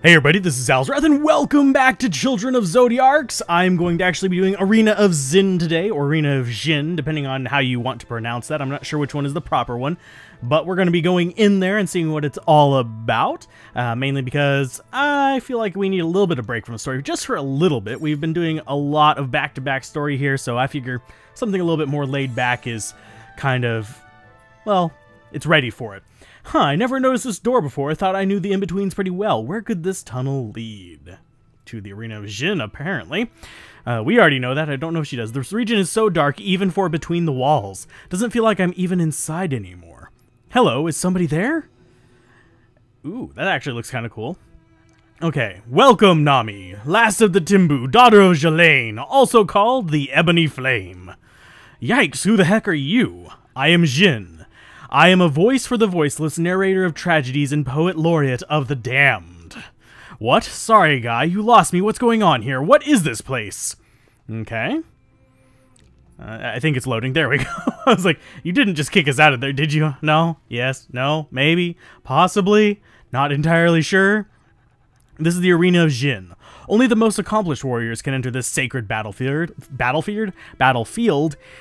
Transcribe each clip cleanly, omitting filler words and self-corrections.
Hey everybody, this is Alzorath, and welcome back to Children of Zodiarcs. I'm going to actually be doing Arena of Xin today, or Arena of Xin, depending on how you want to pronounce that. I'm not sure which one is the proper one, but we're going to be going in there and seeing what it's all about, mainly because I feel like we need a little bit of break from the story, just for a little bit. We've been doing a lot of back-to-back story here, so I figure something a little bit more laid back is kind of, well, it's ready for it. Huh, I never noticed this door before. I thought I knew the in-betweens pretty well. Where could this tunnel lead? To the Arena of Xin, apparently. We already know that. I don't know if she does. This region is so dark, even for between the walls. Doesn't feel like I'm even inside anymore. Hello, is somebody there? Ooh, that actually looks kind of cool. Okay, welcome, Nahmi, last of the Timbu, daughter of Jalane, also called the Ebony Flame. Yikes, who the heck are you? I am Xin. I am a voice for the voiceless, narrator of tragedies and poet laureate of the damned. What? Sorry, guy, you lost me. What's going on here? What is this place? Okay. I think it's loading. There we go. I was like, you didn't just kick us out of there, did you? No? Yes? No? Maybe? Possibly? Not entirely sure? This is the Arena of Xin. Only the most accomplished warriors can enter this sacred battlefield.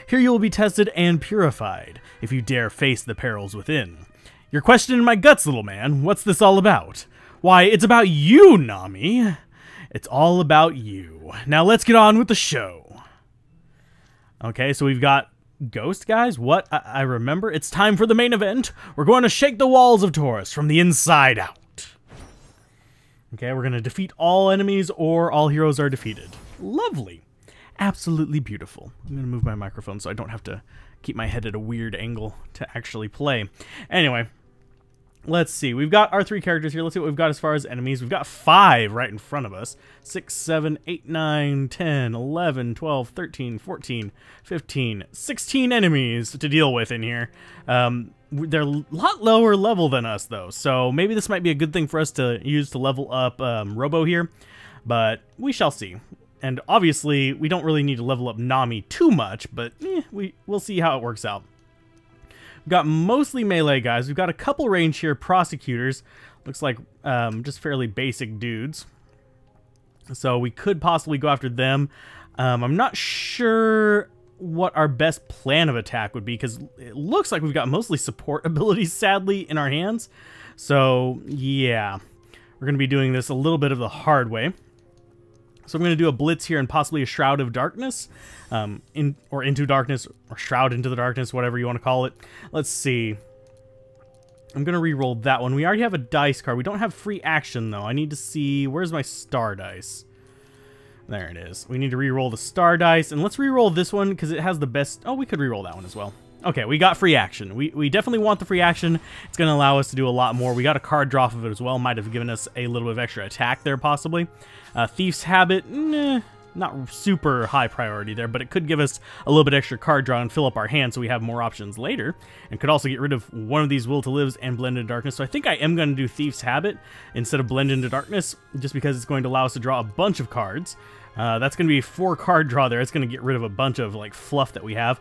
Here you will be tested and purified, if you dare face the perils within. You're questioning my guts, little man. What's this all about? Why, it's about you, Nahmi. It's all about you. Now let's get on with the show. Okay, so we've got ghost guys. What? I remember. It's time for the main event. We're going to shake the walls of Taurus from the inside out. Okay, we're going to defeat all enemies or all heroes are defeated. Lovely. Absolutely beautiful. I'm going to move my microphone so I don't have to keep my head at a weird angle to actually play. Anyway, let's see. We've got our three characters here. Let's see what we've got as far as enemies. We've got 5 right in front of us. 6, 7, 8, 9, 10, 11, 12, 13, 14, 15, 16 enemies to deal with in here. They're a lot lower level than us, though, so maybe this might be a good thing for us to use to level up Robo here, but we shall see. And obviously, we don't really need to level up Nahmi too much, but we'll see how it works out. We've got mostly melee guys. We've got a couple range here, prosecutors. Looks like just fairly basic dudes. So we could possibly go after them. I'm not sure what our best plan of attack would be, because it looks like we've got mostly support abilities, sadly, in our hands. So, yeah. We're going to be doing this a little bit of the hard way. So I'm going to do a blitz here and possibly a Shroud of Darkness. Into Darkness, or Shroud into the Darkness, whatever you want to call it. Let's see. I'm going to re-roll that one. We already have a dice card. We don't have free action, though. I need to see... Where's my star dice? There it is. We need to re-roll the star dice, and let's re-roll this one because it has the best... Oh, we could re-roll that one as well. Okay, we got free action. We definitely want the free action. It's going to allow us to do a lot more. We got a card draw off of it as well. Might have given us a little bit of extra attack there, possibly. Thief's Habit, not super high priority there, but it could give us a little bit extra card draw and fill up our hand so we have more options later. And could also get rid of one of these Will to Lives and Blend into Darkness. So I think I am going to do Thief's Habit instead of Blend into Darkness, just because it's going to allow us to draw a bunch of cards. That's going to be a 4-card draw there. It's going to get rid of a bunch of like fluff that we have.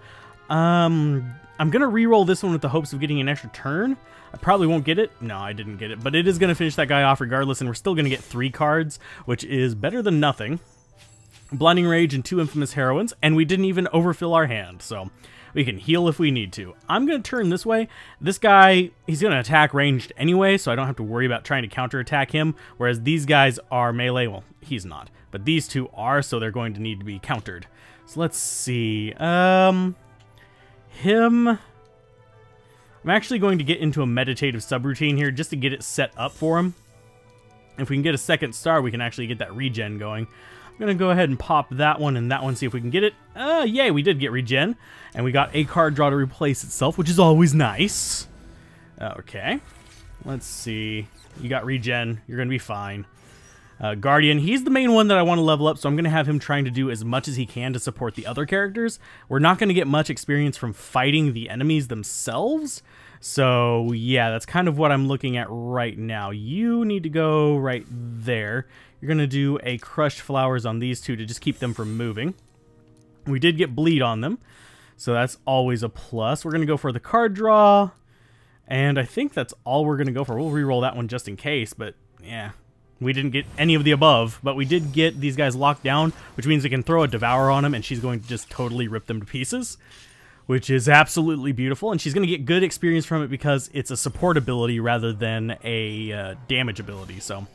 I'm going to re-roll this one with the hopes of getting an extra turn. I probably won't get it. No, I didn't get it. But it is going to finish that guy off regardless, and we're still going to get 3 cards, which is better than nothing. Blinding Rage and 2 Infamous Heroines, and we didn't even overfill our hand, so we can heal if we need to. I'm going to turn this way. This guy, he's going to attack ranged anyway, so I don't have to worry about trying to counterattack him, whereas these guys are melee. Well, he's not, but these two are, so they're going to need to be countered. So let's see. Him... I'm actually going to get into a meditative subroutine here just to get it set up for him. If we can get a second star, we can actually get that regen going. I'm going to go ahead and pop that one and that one, see if we can get it. Yay, we did get regen. And we got a card draw to replace itself, which is always nice. Okay. Let's see. You got regen. You're going to be fine. Guardian, he's the main one that I want to level up, so I'm going to have him trying to do as much as he can to support the other characters. We're not going to get much experience from fighting the enemies themselves, so yeah, that's kind of what I'm looking at right now. You need to go right there. You're going to do a Crushed Flowers on these two to just keep them from moving. We did get Bleed on them, so that's always a plus. We're going to go for the card draw, and I think that's all we're going to go for. We'll re-roll that one just in case, but yeah. We didn't get any of the above, but we did get these guys locked down, which means we can throw a devour on them, and she's going to just totally rip them to pieces, which is absolutely beautiful. And she's going to get good experience from it because it's a support ability rather than a damage ability. So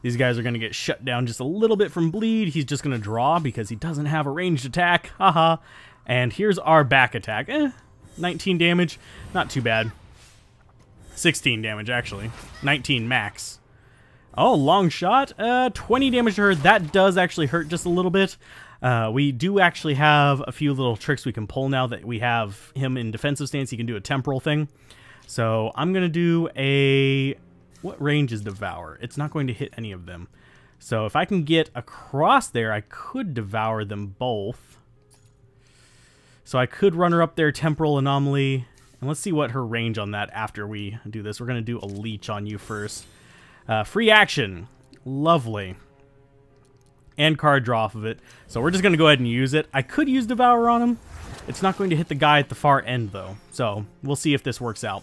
these guys are going to get shut down just a little bit from bleed. He's just going to draw because he doesn't have a ranged attack. Haha. And here's our back attack. 19 damage. Not too bad. 16 damage, actually. 19 max. Oh, long shot. 20 damage to her. That does actually hurt just a little bit. We do actually have a few little tricks we can pull now that we have him in defensive stance. He can do a temporal thing. So I'm going to do a... What range is Devour? It's not going to hit any of them. So if I can get across there, I could devour them both. So I could run her up there, Temporal Anomaly. And let's see what her range on that after we do this. We're going to do a leech on you first. Free action. Lovely. And card draw off of it. So we're just going to go ahead and use it. I could use Devour on him. It's not going to hit the guy at the far end, though. So we'll see if this works out.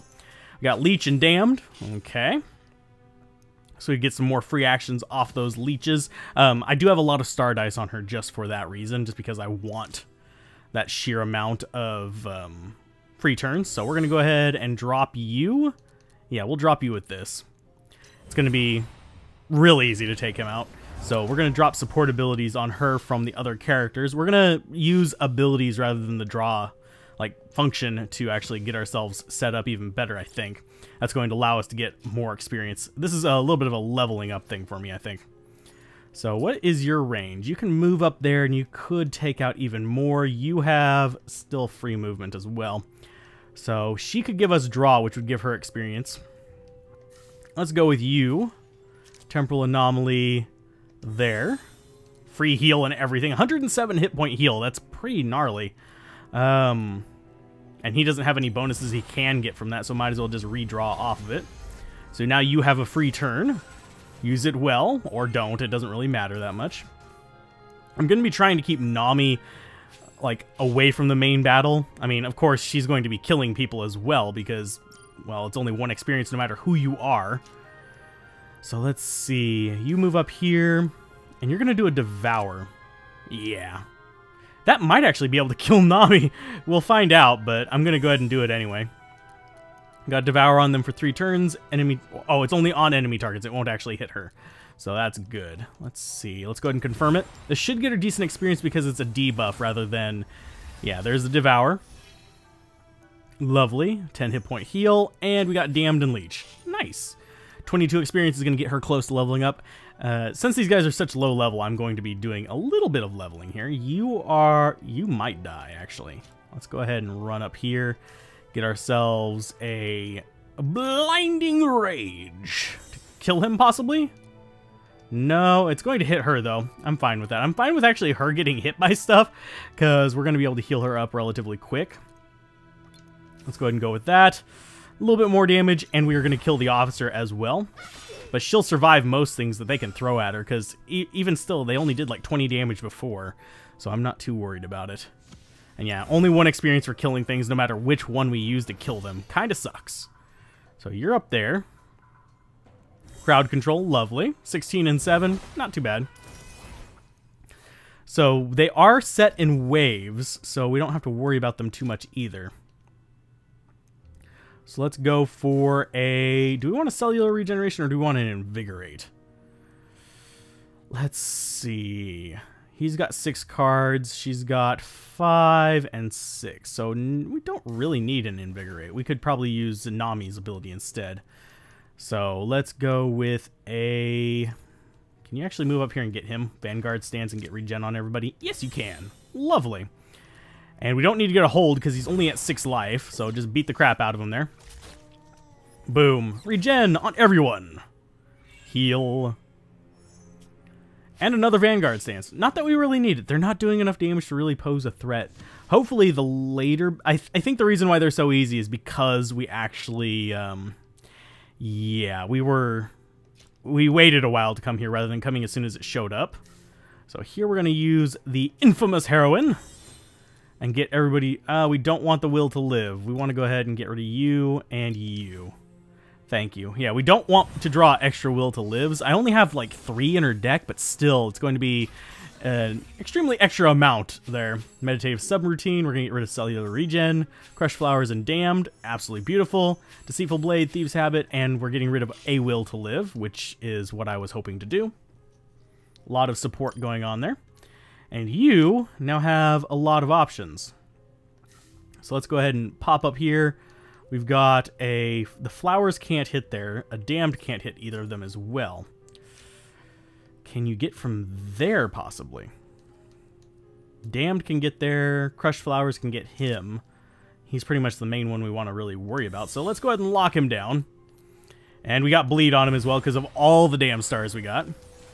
We got Leech and Damned. Okay. So we get some more free actions off those leeches. I do have a lot of star dice on her just for that reason, just because I want that sheer amount of free turns. So we're going to go ahead and drop you. Yeah, we'll drop you with this. It's going to be real easy to take him out. So we're going to drop support abilities on her from the other characters. We're going to use abilities rather than the draw function to actually get ourselves set up even better, I think. That's going to allow us to get more experience. This is a little bit of a leveling up thing for me, I think. So what is your range? You can move up there and you could take out even more. You have still free movement as well. So she could give us draw, which would give her experience. Let's go with you. Temporal Anomaly there. Free heal and everything. 107 hit point heal. That's pretty gnarly. And he doesn't have any bonuses he can get from that, so might as well just redraw off of it. So now you have a free turn. Use it well, or don't. It doesn't really matter that much. I'm going to be trying to keep Nahmi, away from the main battle. I mean, of course, she's going to be killing people as well, because, well, it's only one experience no matter who you are. So let's see. You move up here, and you're going to do a Devour. Yeah. That might actually be able to kill Nahmi. We'll find out, but I'm going to go ahead and do it anyway. Got Devour on them for 3 turns. Enemy. Oh, it's only on enemy targets. It won't actually hit her. So that's good. Let's see. Let's go ahead and confirm it. This should get her decent experience because it's a debuff rather than... Yeah, there's the Devour. Lovely. 10 hit point heal. And we got Damned and Leech. Nice. 22 experience is going to get her close to leveling up. Since these guys are such low level, I'm going to be doing a little bit of leveling here. You might die, actually. Let's go ahead and run up here. Get ourselves a Blinding Rage. To kill him, possibly? No, it's going to hit her, though. I'm fine with that. I'm fine with actually her getting hit by stuff, because we're going to be able to heal her up relatively quick. Let's go ahead and go with that. A little bit more damage, and we are going to kill the officer as well. But she'll survive most things that they can throw at her, because even still, they only did 20 damage before. So I'm not too worried about it. And yeah, only 1 experience for killing things, no matter which one we use to kill them. Kinda sucks. So you're up there. Crowd control, lovely. 16 and 7, not too bad. So they are set in waves, so we don't have to worry about them too much either. So let's go for a... Do we want a cellular regeneration or do we want an invigorate? Let's see. He's got 6 cards. She's got 5 and 6. So we don't really need an invigorate. We could probably use Nahmi's ability instead. So let's go with a... Can you actually move up here and get him? Vanguard stance and get regen on everybody? Yes, you can. Lovely. And we don't need to get a hold because he's only at 6 life, so just beat the crap out of him there. Boom. Regen on everyone. Heal. And another Vanguard stance. Not that we really need it. They're not doing enough damage to really pose a threat. Hopefully the later... I think the reason why they're so easy is because we actually... yeah, we waited a while to come here rather than coming as soon as it showed up. So here we're going to use the infamous heroine. And get everybody... we don't want the will to live. We want to go ahead and get rid of you and you. Thank you. Yeah, we don't want to draw extra will to lives. I only have like 3 in her deck, but still, it's going to be an extremely extra amount there. Meditative subroutine, we're going to get rid of cellular regen, crushed flowers and damned, absolutely beautiful. Deceitful blade, thieves habit, and we're getting rid of a will to live, which is what I was hoping to do. A lot of support going on there. And you now have a lot of options. So let's go ahead and pop up here. We've got the flowers can't hit there. A damned can't hit either of them as well. Can you get from there, possibly? Damned can get there. Crushed flowers can get him. He's pretty much the main one we want to really worry about. So let's go ahead and lock him down. And we got bleed on him as well because of all the damn stars we got.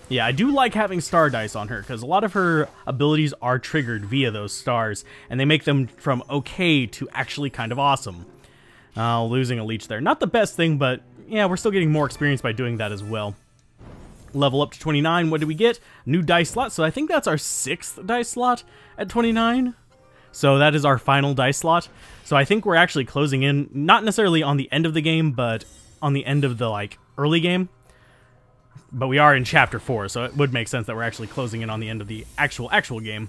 Yeah, I do like having star dice on her because a lot of her abilities are triggered via those stars. And they make them from okay to actually kind of awesome. Losing a leech there. Not the best thing, but yeah, we're still getting more experience by doing that as well. Level up to 29. What did we get? New dice slot. So I think that's our 6th dice slot at 29. So that is our final dice slot. So I think we're actually closing in, not necessarily on the end of the game, but on the end of the like early game. But we are in chapter 4, so it would make sense that we're actually closing in on the end of the actual game.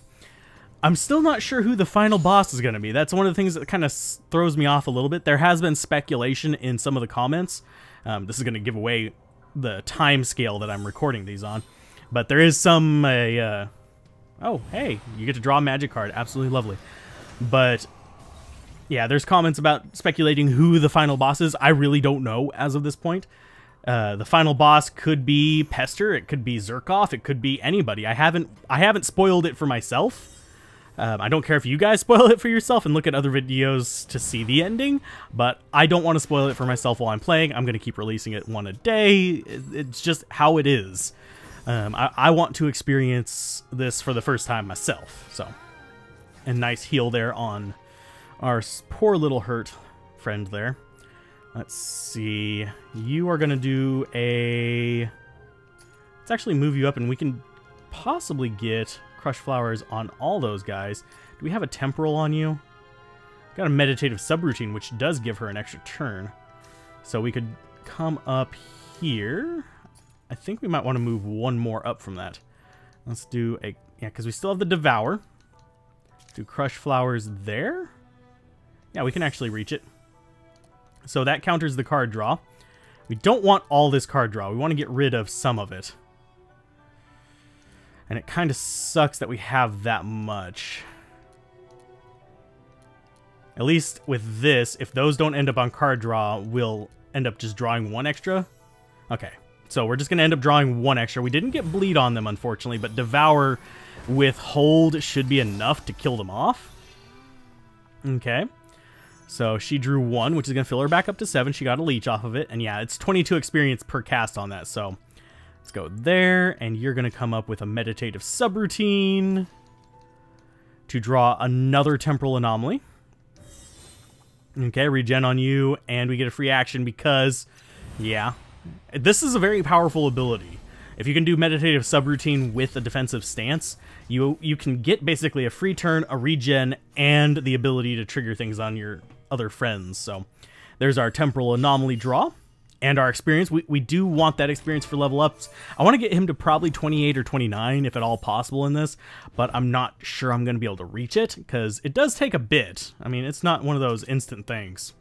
I'm still not sure who the final boss is going to be. That's one of the things that kind of throws me off a little bit. There has been speculation in some of the comments. This is going to give away the time scale that I'm recording these on. But there is some... oh, hey, you get to draw a magic card. Absolutely lovely. But, yeah, there's comments about speculating who the final boss is. I really don't know as of this point. The final boss could be Pester. It could be Zerkoff. It could be anybody. I haven't spoiled it for myself. I don't care if you guys spoil it for yourself and look at other videos to see the ending, but I don't want to spoil it for myself while I'm playing. I'm going to keep releasing it one a day. It's just how it is. I want to experience this for the first time myself. So, a nice heal there on our poor little hurt friend there. Let's see. You are going to do a... Let's actually move you up and we can possibly get crushed flowers on all those guys. Do we have a temporal on you? Got a meditative subroutine, which does give her an extra turn. So we could come up here. I think we might want to move one more up from that. Let's do a... Yeah, because we still have the devour. Do crushed flowers there? Yeah, we can actually reach it. So that counters the card draw. We don't want all this card draw. We want to get rid of some of it. And it kind of sucks that we have that much. At least with this, if those don't end up on card draw, we'll end up just drawing one extra. Okay, so we're just going to end up drawing one extra. We didn't get bleed on them, unfortunately, but Devour with Hold should be enough to kill them off. Okay. So she drew 1, which is going to fill her back up to 7. She got a leech off of it. And yeah, it's 22 experience per cast on that. So let's go there. And you're going to come up with a meditative subroutine to draw another temporal anomaly. Okay, regen on you. And we get a free action because, yeah, this is a very powerful ability. If you can do meditative subroutine with a defensive stance, you can get basically a free turn, a regen, and the ability to trigger things on your other friends. So there's our temporal anomaly draw and our experience. We do want that experience for level ups. I want to get him to probably 28 or 29 if at all possible in this, but I'm not sure I'm going to be able to reach it because it does take a bit. I mean, it's not one of those instant things.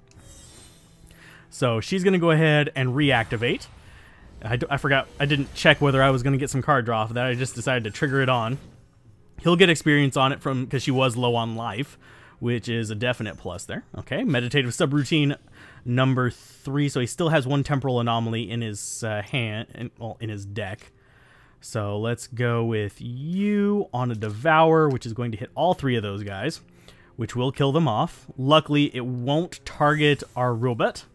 So she's going to go ahead and reactivate. I forgot, I didn't check whether I was going to get some card draw off of that. I just decided to trigger it on. He'll get experience on it from because she was low on life, which is a definite plus there. Okay, meditative subroutine number 3. So he still has one temporal anomaly in his in his deck. So let's go with you on a Devour, which is going to hit all 3 of those guys, which will kill them off. Luckily, it won't target our robot.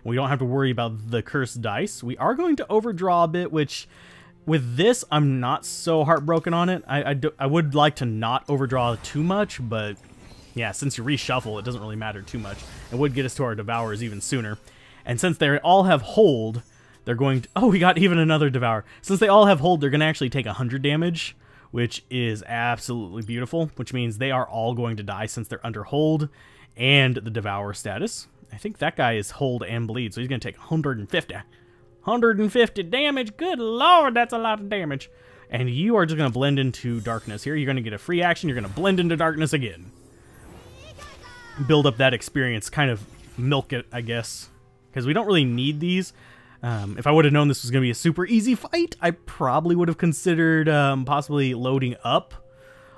We don't have to worry about the cursed dice. We are going to overdraw a bit, which with this, I'm not so heartbroken on it. I would like to not overdraw too much, but yeah, since you reshuffle, it doesn't really matter too much. It would get us to our Devours even sooner. And since they all have Hold, they're going to... Oh, we got even another Devour. Since they all have Hold, they're going to actually take 100 damage, which is absolutely beautiful, which means they are all going to die since they're under Hold and the Devour status. I think that guy is hold and bleed, so he's going to take 150. 150 damage. Good lord, that's a lot of damage. And you are just going to blend into darkness here. You're going to get a free action. You're going to blend into darkness again. Build up that experience. Kind of milk it, I guess. Because we don't really need these. If I would have known this was going to be a super easy fight, I probably would have considered possibly loading up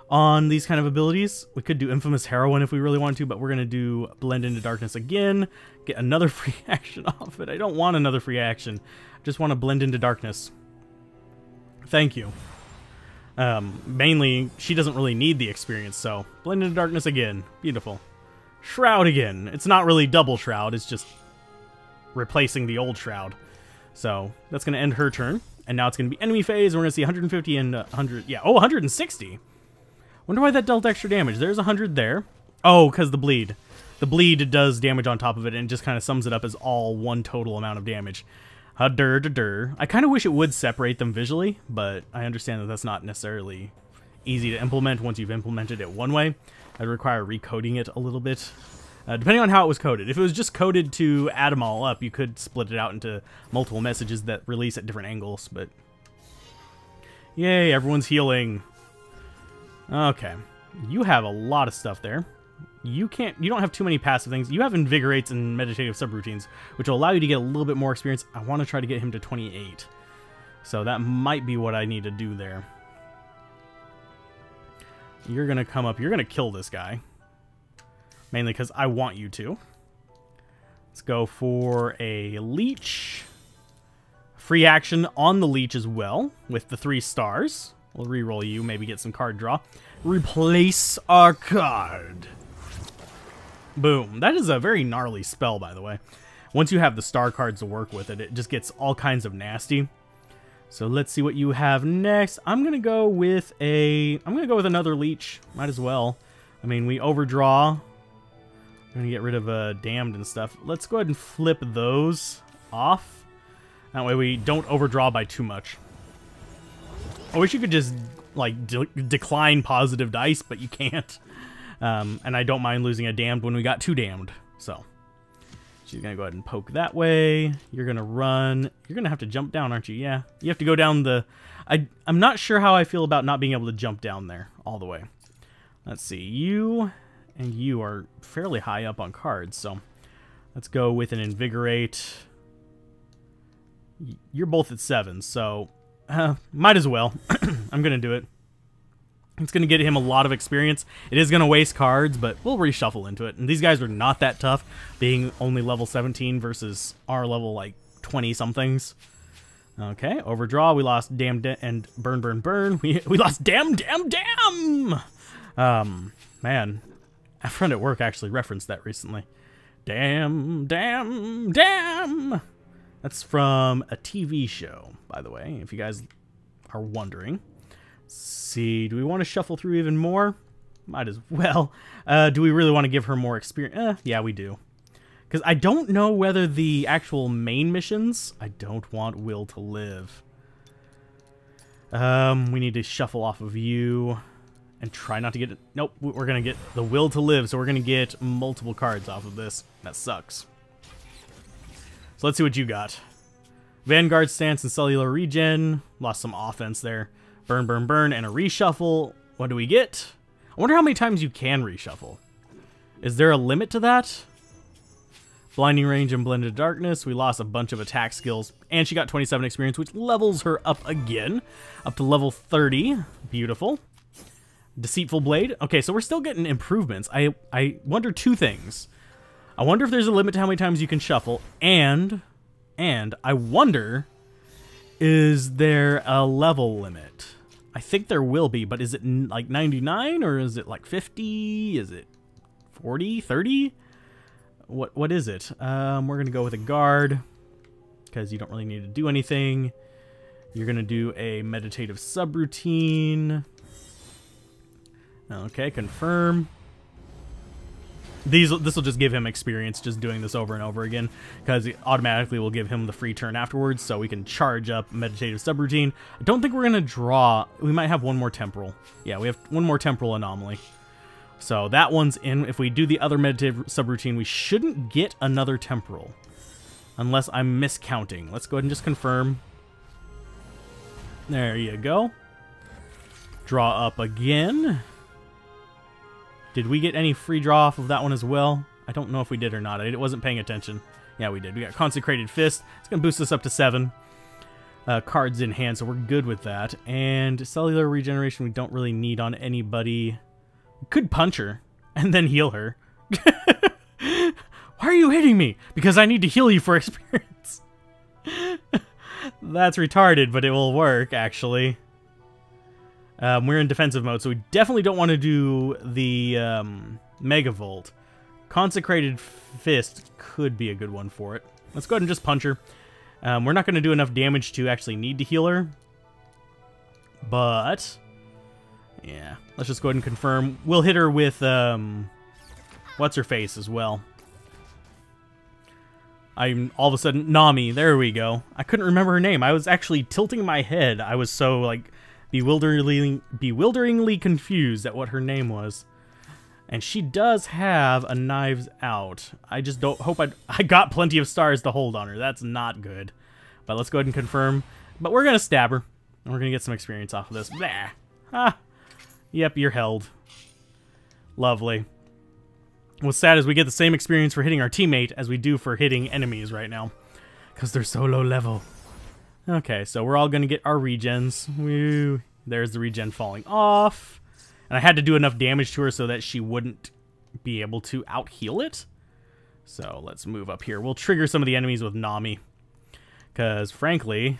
on these kind of abilities. We could do Infamous Heroine if we really want to, but we're going to do Blend into Darkness again. Get another free action off it. I don't want another free action. I just want to Blend into Darkness. Thank you. Mainly, she doesn't really need the experience, so Blend into Darkness again. Beautiful. Shroud again. It's not really double Shroud, it's just replacing the old Shroud. So, that's going to end her turn. And now it's going to be enemy phase, and we're going to see 150 and 100. Yeah, oh, 160. Wonder why that dealt extra damage. There's 100 there. Oh, because the bleed. The bleed does damage on top of it, and just kind of sums it up as all one total amount of damage. I kind of wish it would separate them visually, but I understand that that's not necessarily easy to implement once you've implemented it one way. I'd require recoding it a little bit. Depending on how it was coded. If it was just coded to add them all up, you could split it out into multiple messages that release at different angles, but... Yay, everyone's healing. Okay. You have a lot of stuff there. You don't have too many passive things. You have invigorates and meditative subroutines, which will allow you to get a little bit more experience. I want to try to get him to 28. So that might be what I need to do there. You're going to come up. You're going to kill this guy. Mainly because I want you to. Let's go for a leech. Free action on the leech as well, with the 3 stars. We'll reroll you, maybe get some card draw. Replace our card. Boom. That is a very gnarly spell, by the way. Once you have the star cards to work with it, it just gets all kinds of nasty. So let's see what you have next. I'm gonna go with another leech. Might as well. I mean, we overdraw. I'm gonna get rid of damned and stuff. Let's go ahead and flip those off. That way we don't overdraw by too much. I wish you could just like decline positive dice, but you can't. And I don't mind losing a damned when we got 2 damned. So she's gonna go ahead and poke that way. You're gonna run. You're gonna have to jump down, aren't you? Yeah, you have to go down the. I'm not sure how I feel about not being able to jump down there all the way. Let's see, you and you are fairly high up on cards, so let's go with an invigorate. You're both at 7, so might as well. I'm gonna do it. It's gonna get him a lot of experience. It is gonna waste cards, but we'll reshuffle into it. And these guys are not that tough, being only level 17 versus our level like 20 somethings. Okay, overdraw. We lost damn and burn, burn, burn. We lost damn. Man, a friend at work actually referenced that recently. Damn. That's from a TV show, by the way, if you guys are wondering. Let's see, do we want to shuffle through even more? Might as well. Do we really want to give her more experience? Yeah, we do. Because I don't know whether the actual main missions... I don't want Will to Live. We need to shuffle off of you and try not to get it. Nope, we're going to get the Will to Live, so we're going to get multiple cards off of this. That sucks. So let's see what you got. Vanguard Stance and Cellular Regen. Lost some offense there. Burn, burn, burn, and a reshuffle. What do we get? I wonder how many times you can reshuffle. Is there a limit to that? Blinding Range and Blended Darkness. We lost a bunch of attack skills. And she got 27 experience, which levels her up again. Up to level 30. Beautiful. Deceitful Blade. Okay, so we're still getting improvements. I wonder 2 things. I wonder if there's a limit to how many times you can shuffle. And I wonder, is there a level limit? I think there will be, but is it like 99 or is it like 50? Is it 40, 30? What is it? We're going to go with a guard because you don't really need to do anything. You're going to do a meditative subroutine. Okay, confirm. This will just give him experience just doing this over and over again, because it automatically will give him the free turn afterwards, so we can charge up meditative subroutine. I don't think we're going to draw. We might have one more temporal. Yeah, we have one more temporal anomaly. So that one's in. If we do the other meditative subroutine, we shouldn't get another temporal. Unless I'm miscounting. Let's go ahead and just confirm. There you go. Draw up again. Did we get any free draw off of that one as well? I don't know if we did or not. I wasn't paying attention. Yeah, we did. We got Consecrated Fist. It's going to boost us up to 7. Cards in hand, so we're good with that. And cellular regeneration we don't really need on anybody. We could punch her and then heal her. Why are you hitting me? Because I need to heal you for experience. That's retarded, but it will work, actually. We're in defensive mode, so we definitely don't want to do the Megavolt. Consecrated Fist could be a good one for it. Let's go ahead and just punch her. We're not going to do enough damage to actually need to heal her. But, yeah. Let's just go ahead and confirm. We'll hit her with, what's-her-face as well. I'm all of a sudden, Nahmi, there we go. I couldn't remember her name. I was actually tilting my head. I was so, like, bewilderingly confused at what her name was. And she does have a Knives Out. I just don't hope I got plenty of stars to hold on her. That's not good. But let's go ahead and confirm. But we're going to stab her. And we're going to get some experience off of this. Blah. Ah. Yep, you're held. Lovely. What's sad is we get the same experience for hitting our teammate as we do for hitting enemies right now. Because they're so low level. Okay, so we're all going to get our regens. Woo. There's the regen falling off. And I had to do enough damage to her so that she wouldn't be able to out-heal it. So let's move up here. We'll trigger some of the enemies with Nahmi. Because, frankly,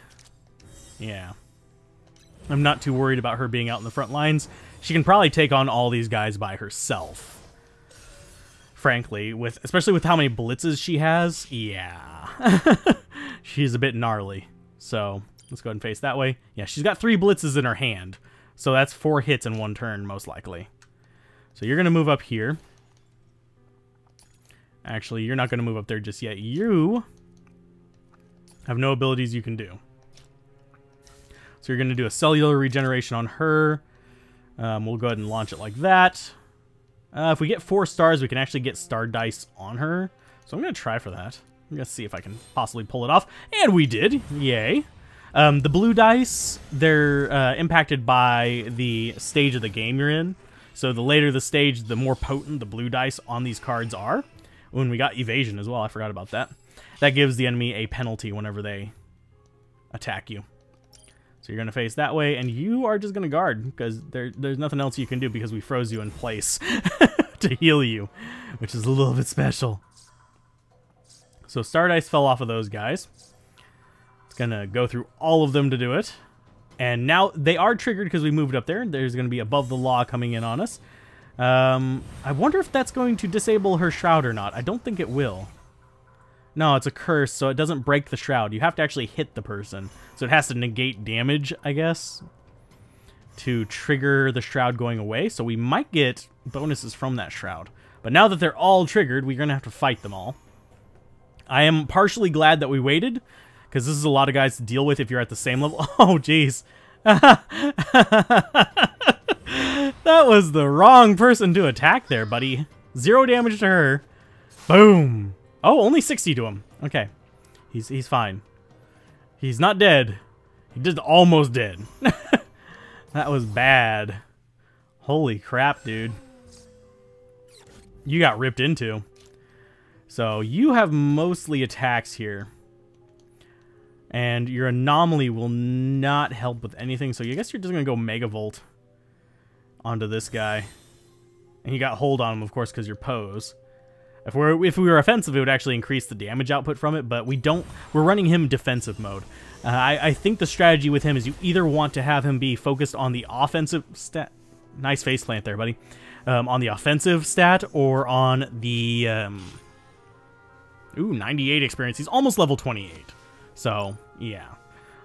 yeah. I'm not too worried about her being out in the front lines. She can probably take on all these guys by herself. Frankly, especially with how many blitzes she has. Yeah. She's a bit gnarly. So let's go ahead and face that way. Yeah, she's got 3 blitzes in her hand. So that's 4 hits in 1 turn, most likely. So you're going to move up here. Actually, you're not going to move up there just yet. You have no abilities you can do. So you're going to do a cellular regeneration on her. We'll go ahead and launch it like that. If we get 4 stars, we can actually get star dice on her. So I'm going to try for that. I'm going to see if I can possibly pull it off. And we did. Yay. The blue dice, they're impacted by the stage of the game you're in. So the later the stage, the more potent the blue dice on these cards are. When we got evasion as well, I forgot about that. That gives the enemy a penalty whenever they attack you. So you're going to face that way, and you are just going to guard, because there's nothing else you can do because we froze you in place to heal you, which is a little bit special. So Star Dice fell off of those guys. It's going to go through all of them to do it. And now they are triggered because we moved up there. There's going to be above the law coming in on us. I wonder if that's going to disable her shroud or not. I don't think it will. No, it's a curse, so it doesn't break the shroud. You have to actually hit the person. So it has to negate damage, I guess, to trigger the shroud going away. So we might get bonuses from that shroud. But now that they're all triggered, we're going to have to fight them all. I am partially glad that we waited, because this is a lot of guys to deal with if you're at the same level. Oh, jeez. That was the wrong person to attack there, buddy. 0 damage to her. Boom. Oh, only 60 to him. Okay. He's fine. He's not dead. He did almost dead. That was bad. Holy crap, dude. You got ripped into. So you have mostly attacks here. And your anomaly will not help with anything. So I guess you're just going to go Megavolt onto this guy. And you got hold on him, of course, because you're pose. If we were offensive, it would actually increase the damage output from it, but we don't. We're running him defensive mode. I think the strategy with him is you either want to have him be focused on the offensive stat. Nice faceplant there, buddy. On the offensive stat or on the 98 experience. He's almost level 28. So yeah,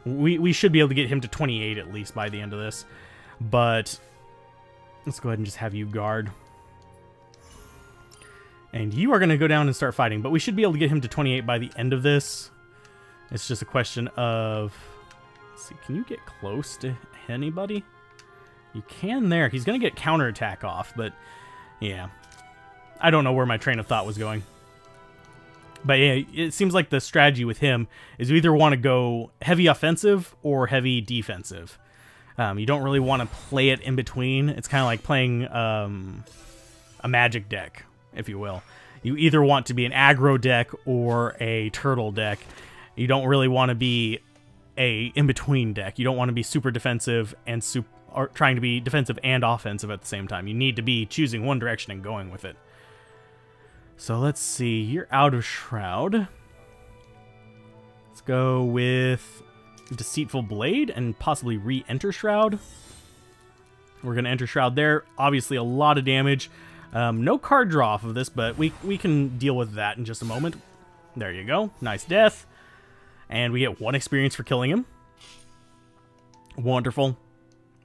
we should be able to get him to 28 at least by the end of this. But let's go ahead and just have you guard. And you are going to go down and start fighting. But we should be able to get him to 28 by the end of this. It's just a question of... Let's see, can you get close to anybody? You can there. He's going to get counterattack off, but Yeah. I don't know where my train of thought was going. But yeah, it seems like the strategy with him is you either want to go heavy offensive or heavy defensive. You don't really want to play it in between. It's kind of like playing a magic deck, if you will. You either want to be an aggro deck or a turtle deck. You don't really want to be a in-between deck. You don't want to be super defensive and or trying to be defensive and offensive at the same time. You need to be choosing one direction and going with it. So let's see. You're out of Shroud. Let's go with Deceitful Blade and possibly re-enter Shroud. We're going to enter Shroud there. Obviously a lot of damage. No card draw off of this, but we can deal with that in just a moment. There you go. Nice death. And we get 1 experience for killing him. Wonderful.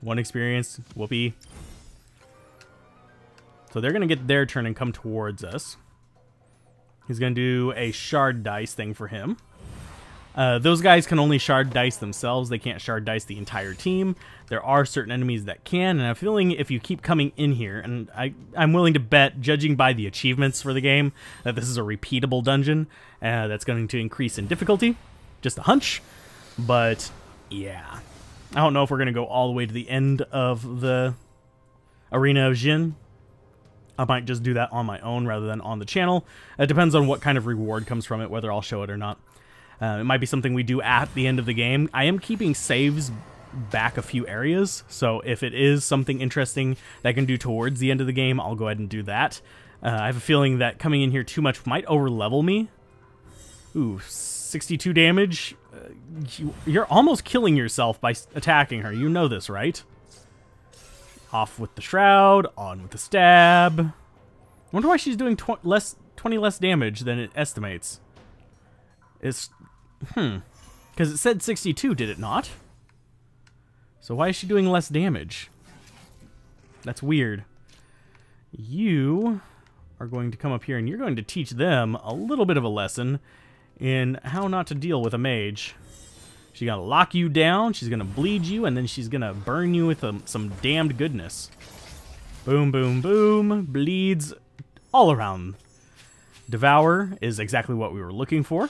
1 experience. Whoopee. So they're going to get their turn and come towards us. He's going to do a shard dice thing for him. Those guys can only shard dice themselves. They can't shard dice the entire team. There are certain enemies that can, and I'm feeling if you keep coming in here, and I'm willing to bet, judging by the achievements for the game, that this is a repeatable dungeon that's going to increase in difficulty. Just a hunch. But, yeah. I don't know if we're going to go all the way to the end of the Arena of Xin. I might just do that on my own rather than on the channel. It depends on what kind of reward comes from it, whether I'll show it or not. It might be something we do at the end of the game. I am keeping saves back a few areas, so if it is something interesting that I can do towards the end of the game, I'll go ahead and do that. I have a feeling that coming in here too much might overlevel me. Ooh, 62 damage. You're almost killing yourself by attacking her. You know this, right? Off with the Shroud, on with the Stab. I wonder why she's doing 20 less damage than it estimates. It's... Because it said 62, did it not? So why is she doing less damage? That's weird. You are going to come up here and you're going to teach them a little bit of a lesson in how not to deal with a mage. She's going to lock you down, she's going to bleed you, and then she's going to burn you with some damned goodness. Boom, boom, boom. Bleeds all around. Devour is exactly what we were looking for.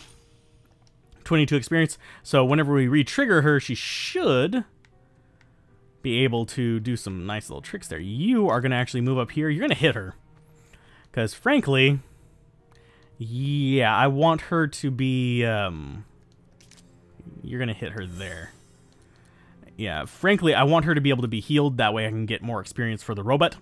22 experience. So whenever we re-trigger her, she should be able to do some nice little tricks there. You are going to actually move up here. You're going to hit her. Because frankly, yeah, I want her to be... You're going to hit her there. Yeah, frankly, I want her to be able to be healed. That way I can get more experience for the robot.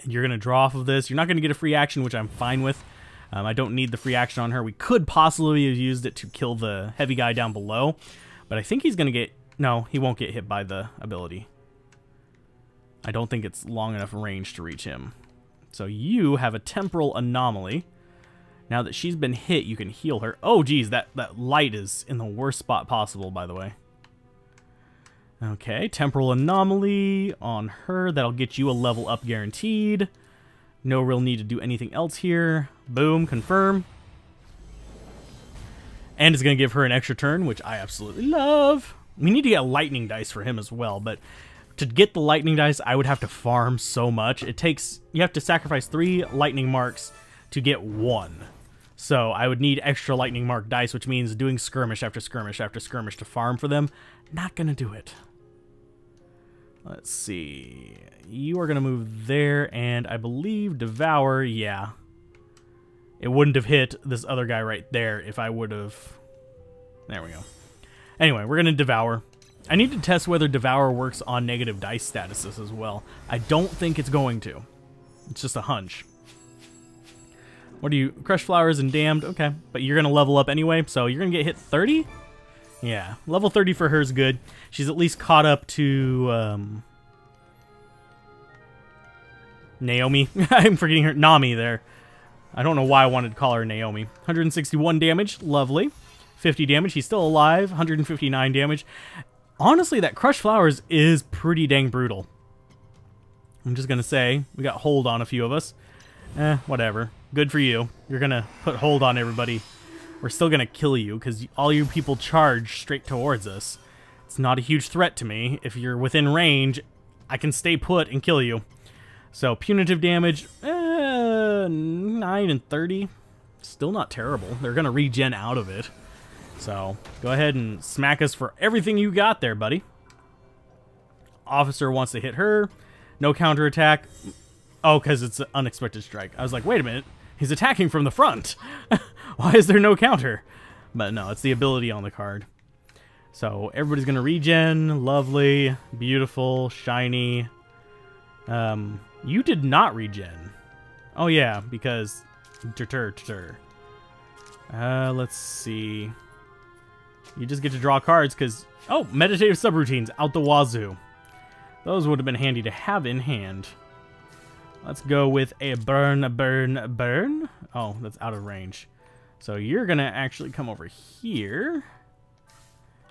And you're going to draw off of this. You're not going to get a free action, which I'm fine with. I don't need the free action on her. We could possibly have used it to kill the heavy guy down below. But I think he's going to get... No, he won't get hit by the ability. I don't think it's long enough range to reach him. So you have a temporal anomaly. Now that she's been hit, you can heal her. Oh, geez, that light is in the worst spot possible, by the way. Okay, temporal anomaly on her. That'll get you a level up guaranteed. No real need to do anything else here. Boom, confirm. And it's going to give her an extra turn, which I absolutely love. We need to get lightning dice for him as well, but to get the lightning dice, I would have to farm so much. It takes... You have to sacrifice 3 lightning marks to get 1. So I would need extra lightning mark dice, which means doing skirmish after skirmish after skirmish to farm for them. Not gonna do it. Let's see. You are gonna move there, and I believe Devour, yeah. It wouldn't have hit this other guy right there if I would have... There we go. Anyway, we're gonna Devour. I need to test whether Devour works on negative dice statuses as well. I don't think it's going to. It's just a hunch. What are you? Crushed Flowers and Damned. Okay. But you're going to level up anyway, so you're going to get hit 30? Yeah. Level 30 for her is good. She's at least caught up to... Naomi. I'm forgetting her. Nahmi there. I don't know why I wanted to call her Naomi. 161 damage. Lovely. 50 damage. He's still alive. 159 damage. Honestly, that Crushed Flowers is pretty dang brutal. I'm just going to say, we got hold on a few of us. Whatever. Good for you. You're going to put hold on everybody. We're still going to kill you because all you people charge straight towards us. It's not a huge threat to me. If you're within range, I can stay put and kill you. So punitive damage, 9 and 30. Still not terrible. They're going to regen out of it. So go ahead and smack us for everything you got there, buddy. Officer wants to hit her. No counterattack. Oh, because it's an unexpected strike. I was like, wait a minute. He's attacking from the front. Why is there no counter? But no, it's the ability on the card. So everybody's going to regen. Lovely. Beautiful. Shiny. You did not regen. Oh, yeah, because... let's see. You just get to draw cards because... Oh, meditative subroutines out the wazoo. Those would have been handy to have in hand. Let's go with a burn. Oh, that's out of range. So you're going to actually come over here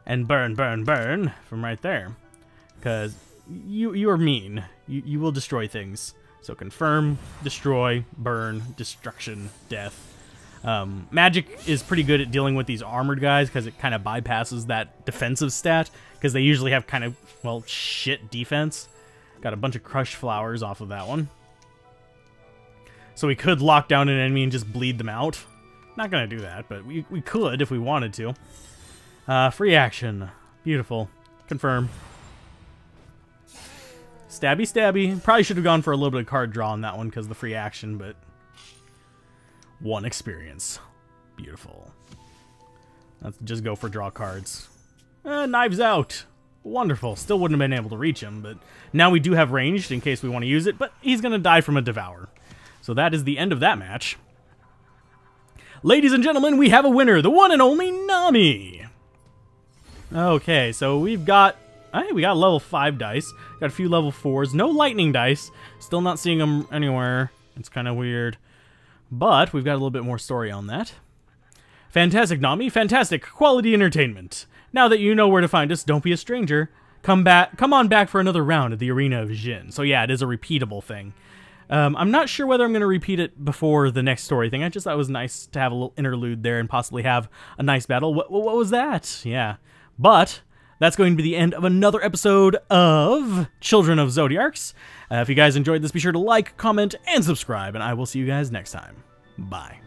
and burn from right there. Because you are mean. You will destroy things. So confirm, destroy, burn, destruction, death. Magic is pretty good at dealing with these armored guys because it kind of bypasses that defensive stat because they usually have kind of, well, shit defense. Got a bunch of crushed flowers off of that one. So we could lock down an enemy and just bleed them out. Not going to do that, but we could if we wanted to. Free action. Beautiful. Confirm. Stabby. Probably should have gone for a little bit of card draw on that one because of the free action, but... 1 experience. Beautiful. Let's just go for draw cards. Knives out. Wonderful. Still wouldn't have been able to reach him, but now we do have ranged in case we want to use it, but he's going to die from a devour. So that is the end of that match. Ladies and gentlemen, we have a winner, the one and only Nahmi. Okay, so we got level 5 dice. Got a few level 4s. No lightning dice. Still not seeing them anywhere. It's kind of weird. But we've got a little bit more story on that. Fantastic, Nahmi. Fantastic quality entertainment. Now that you know where to find us, don't be a stranger. Come on back for another round at the Arena of Xin. So yeah, it is a repeatable thing. I'm not sure whether I'm going to repeat it before the next story thing. I just thought it was nice to have a little interlude there and possibly have a nice battle. What was that? Yeah. But that's going to be the end of another episode of Children of Zodiarcs. If you guys enjoyed this, be sure to like, comment, and subscribe, and I will see you guys next time. Bye.